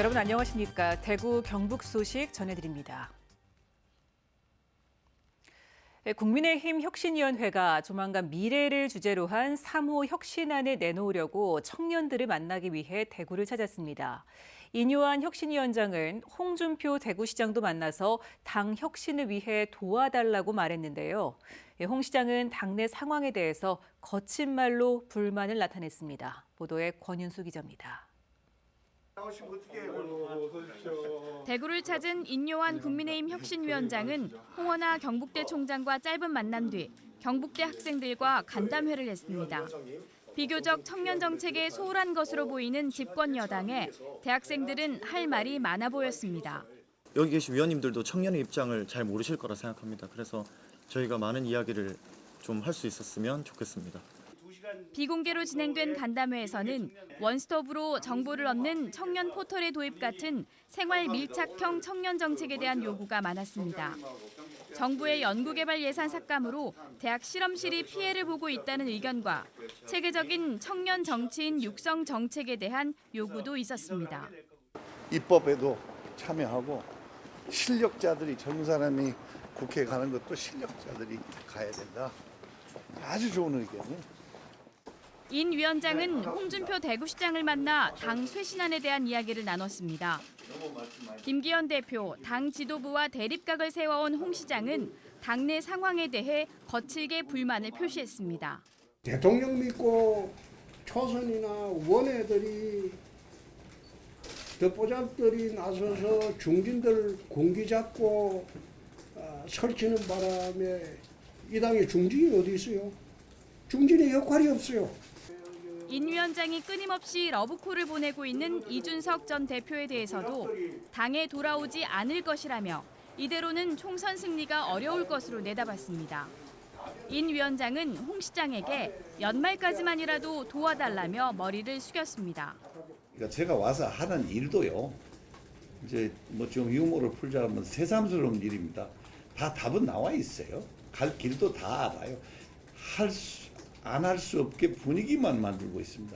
여러분 안녕하십니까? 대구 경북 소식 전해드립니다. 국민의힘 혁신위원회가 조만간 미래를 주제로 한 3호 혁신안을 내놓으려고 청년들을 만나기 위해 대구를 찾았습니다. 인요한 혁신위원장은 홍준표 대구시장도 만나서 당 혁신을 위해 도와달라고 말했는데요. 홍 시장은 당내 상황에 대해서 거친 말로 불만을 나타냈습니다. 보도에 권윤수 기자입니다. 대구를 찾은 인요한 국민의힘 혁신위원장은 홍원하 경북대 총장과 짧은 만남 뒤 경북대 학생들과 간담회를 했습니다. 비교적 청년 정책에 소홀한 것으로 보이는 집권 여당에 대학생들은 할 말이 많아 보였습니다. 여기 계신 위원님들도 청년의 입장을 잘 모르실 거라 생각합니다. 그래서 저희가 많은 이야기를 좀 할 수 있었으면 좋겠습니다. 비공개로 진행된 간담회에서는 원스톱으로 정보를 얻는 청년 포털의 도입 같은 생활 밀착형 청년 정책에 대한 요구가 많았습니다. 정부의 연구개발 예산 삭감으로 대학 실험실이 피해를 보고 있다는 의견과 체계적인 청년 정치인 육성 정책에 대한 요구도 있었습니다. 입법에도 참여하고 실력자들이 젊은 사람이 국회에 가는 것도 실력자들이 가야 된다. 아주 좋은 의견이에요. 인 위원장은 홍준표 대구시장을 만나 당 쇄신안에 대한 이야기를 나눴습니다. 김기현 대표, 당 지도부와 대립각을 세워온 홍 시장은 당내 상황에 대해 거칠게 불만을 표시했습니다. 대통령 믿고 초선이나 원외들이 덧보잡들이 나서서 중진들 공기 잡고 설치는 바람에 이 당에 중진이 어디 있어요? 중진의 역할이 없어요. 인 위원장이 끊임없이 러브콜을 보내고 있는 이준석 전 대표에 대해서도 당에 돌아오지 않을 것이라며 이대로는 총선 승리가 어려울 것으로 내다봤습니다. 인 위원장은 홍 시장에게 연말까지만이라도 도와달라며 머리를 숙였습니다. 그러니까 제가 와서 하는 일도요. 이제 뭐 좀 유머를 풀자면 새삼스러운 일입니다. 다 답은 나와 있어요. 갈 길도 다 알아요. 안 할 수 없게 분위기만 만들고 있습니다.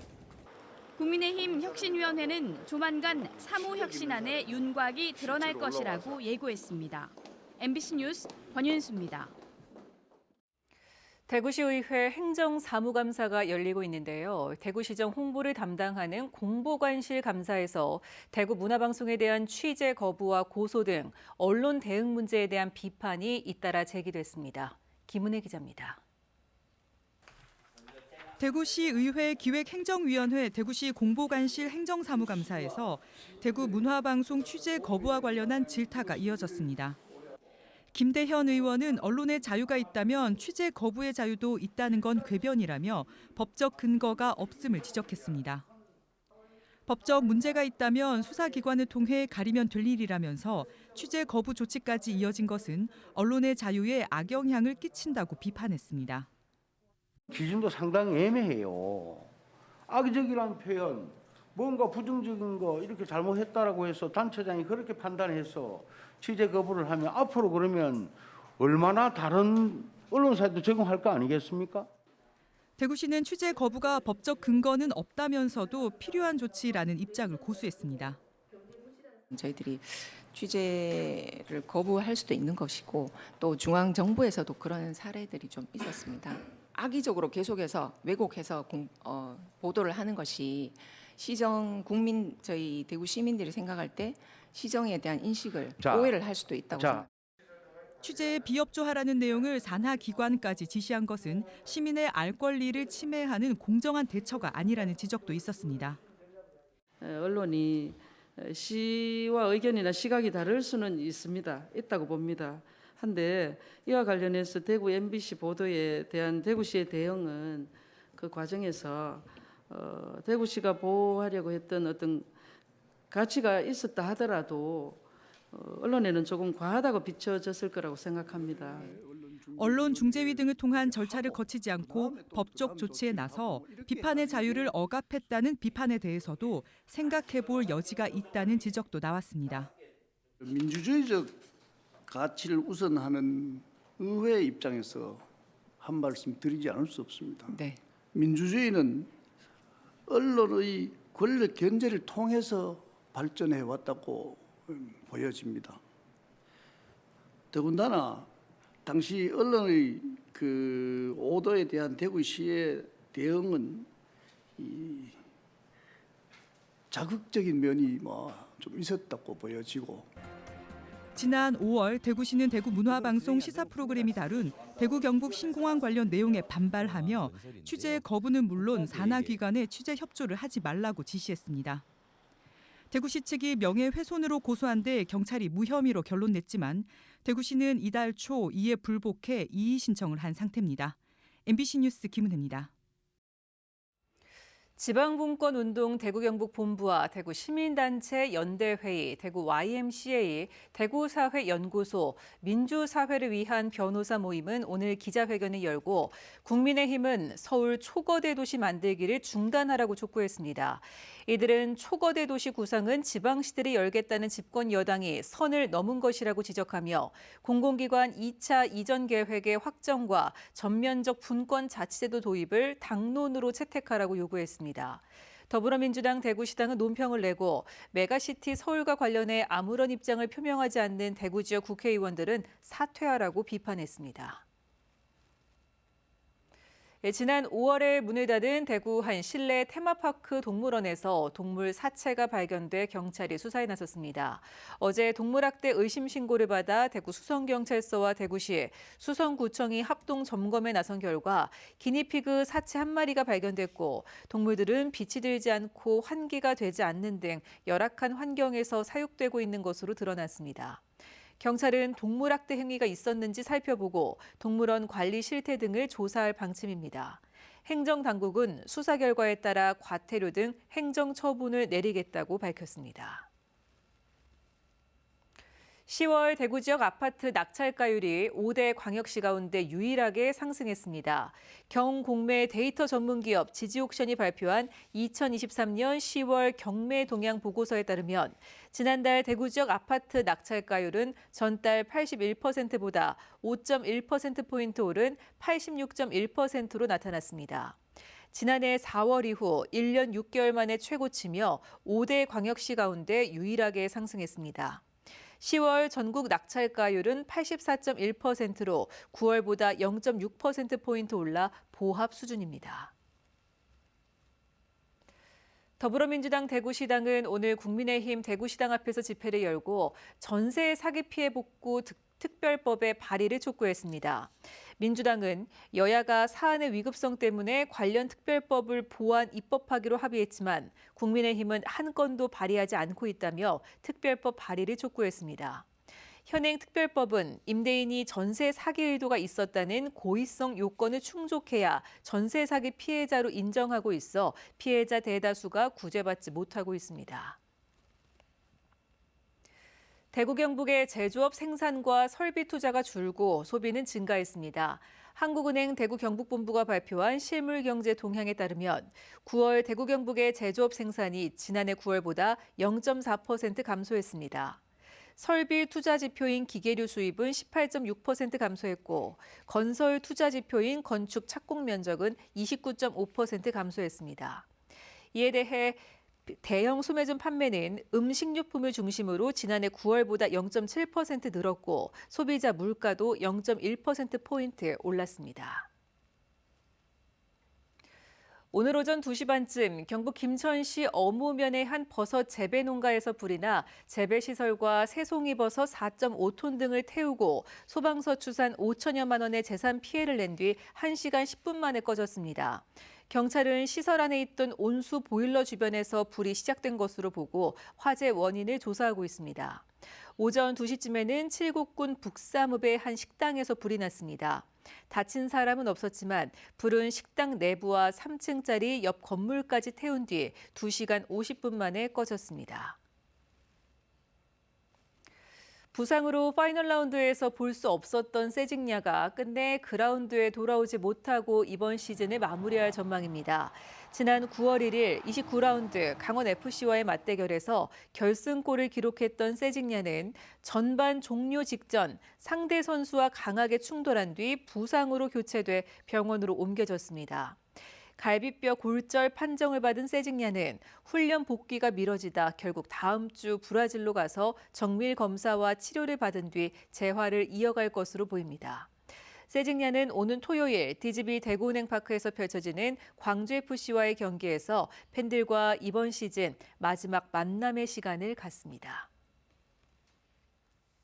국민의힘 혁신위원회는 조만간 3호 혁신안의 윤곽이 드러날 것이라고 예고했습니다. MBC 뉴스 권윤수입니다. 대구시의회 행정사무감사가 열리고 있는데요. 대구시정 홍보를 담당하는 공보관실 감사에서 대구 문화방송에 대한 취재 거부와 고소 등 언론 대응 문제에 대한 비판이 잇따라 제기됐습니다. 김은혜 기자입니다. 대구시의회 기획행정위원회 대구시 공보관실 행정사무감사에서 대구 문화방송 취재 거부와 관련한 질타가 이어졌습니다. 김대현 의원은 언론의 자유가 있다면 취재 거부의 자유도 있다는 건 궤변이라며 법적 근거가 없음을 지적했습니다. 법적 문제가 있다면 수사기관을 통해 가리면 될 일이라면서 취재 거부 조치까지 이어진 것은 언론의 자유에 악영향을 끼친다고 비판했습니다. 기준도 상당히 애매해요. 악의적이라는 표현, 뭔가 부정적인 거 이렇게 잘못했다라고 해서 단체장이 그렇게 판단해서 취재 거부를 하면 앞으로 그러면 얼마나 다른 언론사에도 적용할 거 아니겠습니까? 대구시는 취재 거부가 법적 근거는 없다면서도 필요한 조치라는 입장을 고수했습니다. 저희들이 취재를 거부할 수도 있는 것이고 또 중앙정부에서도 그런 사례들이 좀 있었습니다. 악의적으로 계속해서 왜곡해서 보도를 하는 것이 저희 대구 시민들이 생각할 때 시정에 대한 인식을 오해를 할 수도 있다고 생각합니다. 취재에 비협조하라는 내용을 산하기관까지 지시한 것은 시민의 알 권리를 침해하는 공정한 대처가 아니라는 지적도 있었습니다. 언론이 시와 의견이나 시각이 다를 수는 있다고 봅니다. 한데 이와 관련해서 대구 MBC 보도에 대한 대구시의 대응은 그 과정에서 대구시가 보호하려고 했던 어떤 가치가 있었다 하더라도 언론에는 조금 과하다고 비춰졌을 거라고 생각합니다. 언론중재위 등을 통한 절차를 거치지 않고 법적 조치에 나서 비판의 자유를 억압했다는 비판에 대해서도 생각해볼 여지가 있다는 지적도 나왔습니다. 민주주의적 가치를 우선하는 의회 입장에서 한 말씀 드리지 않을 수 없습니다. 네. 민주주의는 언론의 권력 견제를 통해서 발전해 왔다고 보여집니다. 더군다나 당시 언론의 그 오도에 대한 대구시의 대응은 이 자극적인 면이 좀 있었다고 보여지고, 지난 5월 대구시는 대구 문화방송 시사 프로그램이 다룬 대구 경북 신공항 관련 내용에 반발하며 취재 거부는 물론 산하기관에 취재 협조를 하지 말라고 지시했습니다. 대구시 측이 명예훼손으로 고소한 데 경찰이 무혐의로 결론 냈지만 대구시는 이달 초 이에 불복해 이의 신청을 한 상태입니다. MBC 뉴스 김은혜입니다. 지방분권운동 대구경북본부와 대구시민단체 연대회의, 대구 YMCA, 대구사회연구소, 민주사회를 위한 변호사 모임은 오늘 기자회견을 열고 국민의힘은 서울 초거대 도시 만들기를 중단하라고 촉구했습니다. 이들은 초거대 도시 구상은 지방시들이 열겠다는 집권 여당이 선을 넘은 것이라고 지적하며 공공기관 2차 이전 계획의 확정과 전면적 분권 자치제도 도입을 당론으로 채택하라고 요구했습니다. 더불어민주당 대구시당은 논평을 내고 메가시티 서울과 관련해 아무런 입장을 표명하지 않는 대구 지역 국회의원들은 사퇴하라고 비판했습니다. 지난 5월에 문을 닫은 대구 한 실내 테마파크 동물원에서 동물 사체가 발견돼 경찰이 수사에 나섰습니다. 어제 동물학대 의심 신고를 받아 대구 수성경찰서와 대구시, 수성구청이 합동 점검에 나선 결과 기니피그 사체 한 마리가 발견됐고 동물들은 빛이 들지 않고 환기가 되지 않는 등 열악한 환경에서 사육되고 있는 것으로 드러났습니다. 경찰은 동물학대 행위가 있었는지 살펴보고 동물원 관리 실태 등을 조사할 방침입니다. 행정당국은 수사 결과에 따라 과태료 등 행정처분을 내리겠다고 밝혔습니다. 10월 대구 지역 아파트 낙찰가율이 5대 광역시 가운데 유일하게 상승했습니다. 경공매 데이터 전문기업 지지옥션이 발표한 2023년 10월 경매 동향 보고서에 따르면 지난달 대구 지역 아파트 낙찰가율은 전달 81%보다 5.1%포인트 오른 86.1%로 나타났습니다. 지난해 4월 이후 1년 6개월 만에 최고치며 5대 광역시 가운데 유일하게 상승했습니다. 10월 전국 낙찰가율은 84.1%로 9월보다 0.6%포인트 올라 보합 수준입니다. 더불어민주당 대구시당은 오늘 국민의힘 대구시당 앞에서 집회를 열고 전세 사기 피해 복구 특별법의 발의를 촉구했습니다. 민주당은 여야가 사안의 위급성 때문에 관련 특별법을 보완 입법하기로 합의했지만 국민의힘은 한 건도 발의하지 않고 있다며 특별법 발의를 촉구했습니다. 현행 특별법은 임대인이 전세 사기 의도가 있었다는 고의성 요건을 충족해야 전세 사기 피해자로 인정하고 있어 피해자 대다수가 구제받지 못하고 있습니다. 대구 경북의 제조업 생산과 설비 투자가 줄고 소비는 증가했습니다. 한국은행 대구 경북본부가 발표한 실물경제 동향에 따르면 9월 대구 경북의 제조업 생산이 지난해 9월보다 0.4% 감소했습니다. 설비 투자 지표인 기계류 수입은 18.6% 감소했고 건설 투자 지표인 건축 착공 면적은 29.5% 감소했습니다. 이에 대해 대형 소매점 판매는 음식료품을 중심으로 지난해 9월보다 0.7% 늘었고 소비자 물가도 0.1%포인트 올랐습니다. 오늘 오전 2시 반쯤 경북 김천시 어무면의 한 버섯 재배 농가에서 불이 나 재배시설과 새송이버섯 4.5톤 등을 태우고 소방서 추산 5천여만 원의 재산 피해를 낸 뒤 1시간 10분 만에 꺼졌습니다. 경찰은 시설 안에 있던 온수 보일러 주변에서 불이 시작된 것으로 보고 화재 원인을 조사하고 있습니다. 오전 2시쯤에는 칠곡군 북사읍의 한 식당에서 불이 났습니다. 다친 사람은 없었지만 불은 식당 내부와 3층짜리 옆 건물까지 태운 뒤 2시간 50분 만에 꺼졌습니다. 부상으로 파이널 라운드에서 볼 수 없었던 세징야가 끝내 그라운드에 돌아오지 못하고 이번 시즌을 마무리할 전망입니다. 지난 9월 1일 29라운드 강원FC와의 맞대결에서 결승골을 기록했던 세징야는 전반 종료 직전 상대 선수와 강하게 충돌한 뒤 부상으로 교체돼 병원으로 옮겨졌습니다. 갈비뼈 골절 판정을 받은 세징야는 훈련 복귀가 미뤄지다 결국 다음 주 브라질로 가서 정밀 검사와 치료를 받은 뒤 재활을 이어갈 것으로 보입니다. 세징야는 오는 토요일 DGB 대구은행파크에서 펼쳐지는 광주FC와의 경기에서 팬들과 이번 시즌 마지막 만남의 시간을 갖습니다.